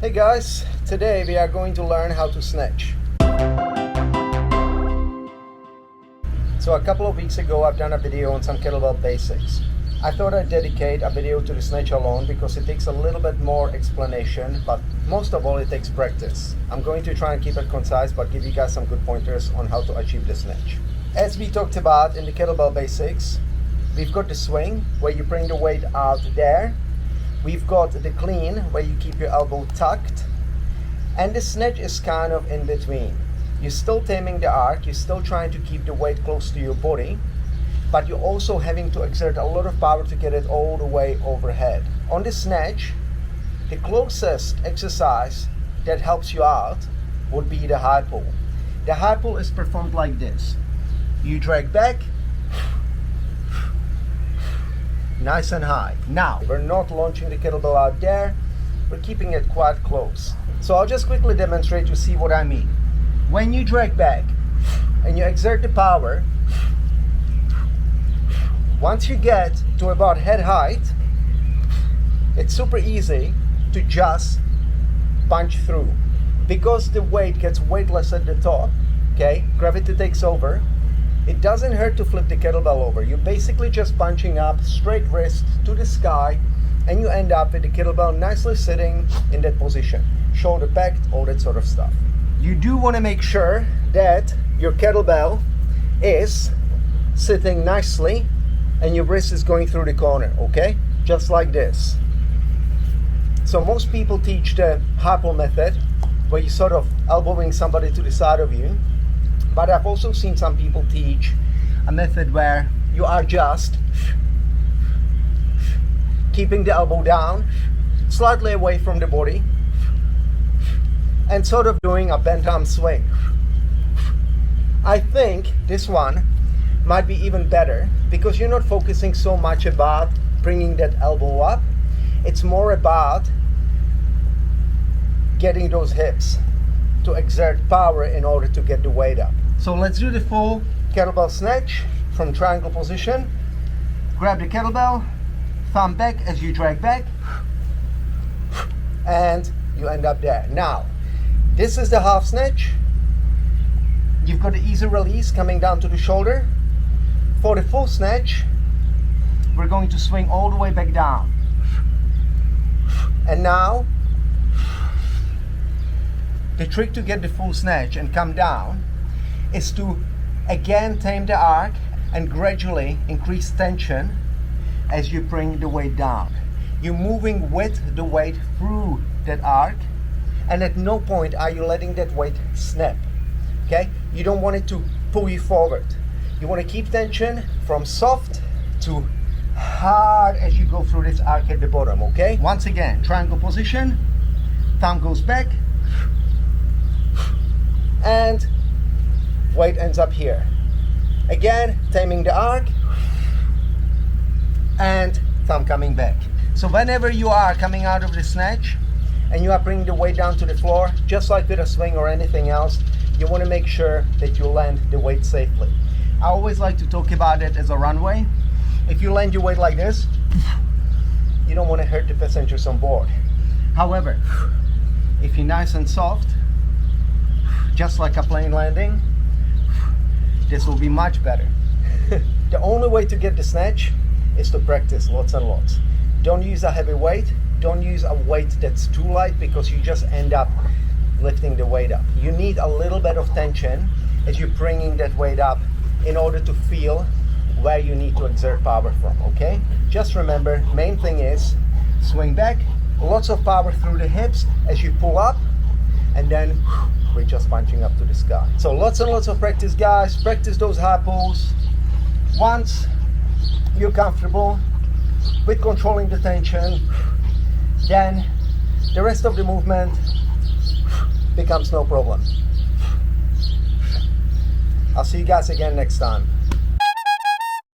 Hey guys, today we are going to learn how to snatch. So a couple of weeks ago I've done a video on some kettlebell basics. I thought I'd dedicate a video to the snatch alone because it takes a little bit more explanation, but most of all it takes practice. I'm going to try and keep it concise but give you guys some good pointers on how to achieve the snatch. As we talked about in the kettlebell basics, we've got the swing where you bring the weight out there. We've got the clean where you keep your elbow tucked, and the snatch is kind of in between. You're still taming the arc, you're still trying to keep the weight close to your body, but you're also having to exert a lot of power to get it all the way overhead. On the snatch, the closest exercise that helps you out would be the high pull. The high pull is performed like this. You drag back, nice and high. Now, we're not launching the kettlebell out there, we're keeping it quite close. So I'll just quickly demonstrate to see what I mean. When you drag back and you exert the power, once you get to about head height, it's super easy to just punch through. Because the weight gets weightless at the top, okay, gravity takes over, it doesn't hurt to flip the kettlebell over. You're basically just punching up, straight wrist to the sky, and you end up with the kettlebell nicely sitting in that position. Shoulder back, all that sort of stuff. You do want to make sure that your kettlebell is sitting nicely and your wrist is going through the corner, okay? Just like this. So most people teach the high pull method, where you're sort of elbowing somebody to the side of you. But I've also seen some people teach a method where you are just keeping the elbow down, slightly away from the body, and sort of doing a bent arm swing. I think this one might be even better because you're not focusing so much about bringing that elbow up. It's more about getting those hips to exert power in order to get the weight up. So let's do the full kettlebell snatch from triangle position. Grab the kettlebell, thumb back as you drag back, and you end up there. Now, this is the half snatch. You've got the easy release coming down to the shoulder. For the full snatch, we're going to swing all the way back down. And now, the trick to get the full snatch and come down is to again tame the arc and gradually increase tension as you bring the weight down. You're moving with the weight through that arc, and at no point are you letting that weight snap. Okay? You don't want it to pull you forward. You want to keep tension from soft to hard as you go through this arc at the bottom. Okay? Once again, triangle position, thumb goes back, and weight ends up here. Again, taming the arc, and thumb coming back. So whenever you are coming out of the snatch and you are bringing the weight down to the floor, just like with a swing or anything else, you want to make sure that you land the weight safely. I always like to talk about it as a runway. If you land your weight like this, you don't want to hurt the passengers on board. However, if you're nice and soft, just like a plane landing, this will be much better. The only way to get the snatch is to practice lots and lots. Don't use a heavy weight. Don't use a weight that's too light because you just end up lifting the weight up. You need a little bit of tension as you're bringing that weight up in order to feel where you need to exert power from, okay? Just remember, main thing is swing back, lots of power through the hips as you pull up, and then we're just punching up to the sky. So lots and lots of practice, guys. Practice those high pulls. Once you're comfortable with controlling the tension, then the rest of the movement becomes no problem. I'll see you guys again next time.